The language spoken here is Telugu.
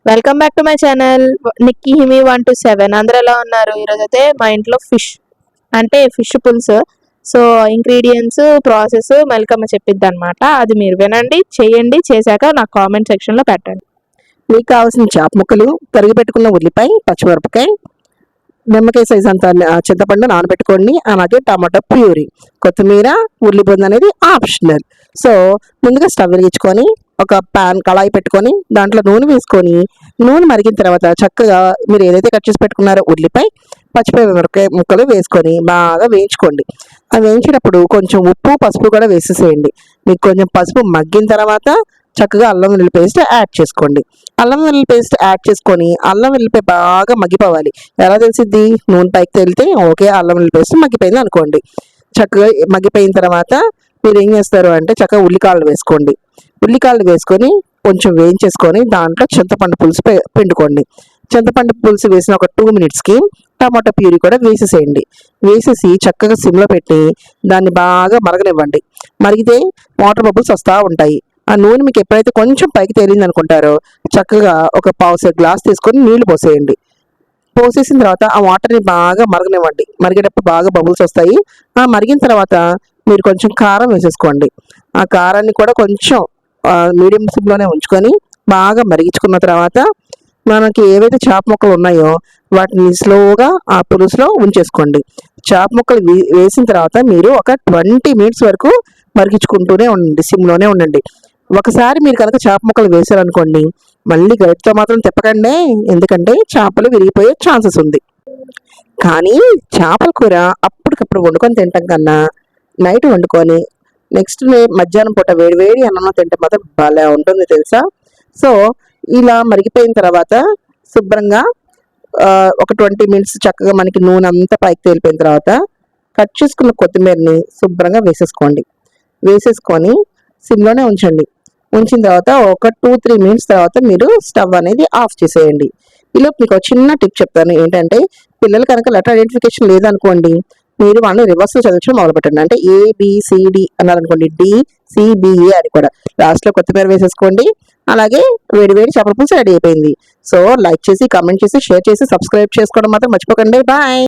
Welcome back to my channel Nikki Himi 127. అందరూ ఎలా ఉన్నారు? ఈరోజు అయితే మా ఇంట్లో ఫిష్ పులుసు. సో ఇంగ్రీడియంట్స్ ప్రాసెస్ మెల్కమ్మ చెప్పిద్ది అనమాట. అది మీరు వినండి, చేయండి, చేశాక నాకు కామెంట్ సెక్షన్లో పెట్టండి. మీకు కావాల్సిన చేప ముక్కలు, తరిగి పెట్టుకున్న ఉల్లిపాయ, పచ్చిమిరపకాయ, నిమ్మకాయ సైజ్ అంత చింతపండు నానబెట్టుకోండి. అలాగే టమాటా ప్యూరీ, కొత్తిమీర, ఉల్లిపొంది అనేది ఆప్షనల్. సో ముందుగా స్టవ్ వెలిగించుకొని ఒక కళాయి పెట్టుకొని దాంట్లో నూనె వేసుకొని నూనె మరిగిన తర్వాత చక్కగా మీరు ఏదైతే కట్ చేసి పెట్టుకున్నారో ఉల్లిపాయ, పచ్చిమిరపకాయ ముక్కలు వేసుకొని బాగా వేయించుకోండి. అవి వేయించినప్పుడు కొంచెం ఉప్పు, పసుపు కూడా వేసేసేయండి. మీకు కొంచెం పసుపు మగ్గిన తర్వాత చక్కగా అల్లం వెల్లుల్లి పేస్ట్ యాడ్ చేసుకోండి. అల్లం వెల్లుల్లి పేస్ట్ యాడ్ చేసుకొని అల్లం వెల్లుల్లిపాయ బాగా మగ్గిపోవాలి. ఎలా తెలిసిద్ది? నూనె పైకి తేలితే ఓకే, అల్లం వెల్లుల్లి పేస్ట్ మగ్గిపోయింది అనుకోండి. చక్కగా మగ్గిపోయిన తర్వాత మీరు ఏం చేస్తారు అంటే చక్కగా ఉల్లికాయలు వేసుకోండి. ఉల్లికాయలు వేసుకొని కొంచెం వేయించేసుకొని దాంట్లో చింతపండు పులుసు పిండుకోండి. చింతపండు పులుసు వేసిన ఒక 2 మినిట్స్కి టమాటా ప్యూరీ కూడా వేసేసేయండి. వేసేసి చక్కగా సిమ్లో పెట్టి దాన్ని బాగా మరగనివ్వండి. మరిగితే వాటర్ బబుల్స్ వస్తూ ఉంటాయి. ఆ నూనె మీకు ఎప్పుడైతే కొంచెం పైకి తేలింది అనుకుంటారో చక్కగా ఒక పావు గ్లాస్ తీసుకొని నీళ్లు పోసేయండి. పోసేసిన తర్వాత ఆ వాటర్ని బాగా మరగనివ్వండి. మరిగేటప్పుడు బాగా బబుల్స్ వస్తాయి. ఆ మరిగిన తర్వాత మీరు కొంచెం కారం వేసేసుకోండి. ఆ కారాన్ని కూడా కొంచెం మీడియం సిమ్లోనే ఉంచుకొని బాగా మరిగించుకున్న తర్వాత మనకి ఏవైతే చేప ముక్కలు ఉన్నాయో వాటిని స్లోగా ఆ పులుసులో ఉంచేసుకోండి. చేప ముక్కలు వేసిన తర్వాత మీరు ఒక 20 మినిట్స్ వరకు మరిగించుకుంటూనే ఉండండి, సిమ్లోనే ఉండండి. ఒకసారి మీరు కనుక చేప ముక్కలు వేసారనుకోండి, మళ్ళీ గరిటతో మాత్రం తిప్పకండి, ఎందుకంటే చేపలు విరిగిపోయే ఛాన్సెస్ ఉంది. కానీ చేపల కూర అప్పటికప్పుడు వండుకొని తింటాం కన్నా నైట్ వండుకొని నెక్స్ట్ డే మధ్యాహ్నం పూట వేడి అన్నంలో తింటే మాత్రం భలే ఉంటుంది తెలుసా. సో ఇలా మరిగిపోయిన తర్వాత శుభ్రంగా ఒక 20 మినిట్స్ చక్కగా మనకి నూనె అంతా పైకి తేలిపోయిన తర్వాత కట్ చేసుకున్న కొత్తిమీరని శుభ్రంగా వేసేసుకోండి. వేసేసుకొని సిమ్లోనే ఉంచండి. ఉంచిన తర్వాత ఒక 2-3 మినిట్స్ తర్వాత మీరు స్టవ్ అనేది ఆఫ్ చేసేయండి. ఇలా మీకు ఒక చిన్న టిప్ చెప్తాను. ఏంటంటే పిల్లలు కనుక లెటర్ ఐడెంటిఫికేషన్ లేదనుకోండి, మీరు వాళ్ళని రివర్స్లో చదవడం మొదలుపెట్టండి. అంటే ABCD అన్నారనుకోండి, DCBA అని కూడా లాస్ట్లో కొత్తిమీర వేసేసుకోండి. అలాగే వేడి చేపల పులుసు రెడీ అయిపోయింది. సో లైక్ చేసి, కామెంట్ చేసి, షేర్ చేసి, సబ్స్క్రైబ్ చేసుకోవడం మాత్రం మర్చిపోకండి. బాయ్.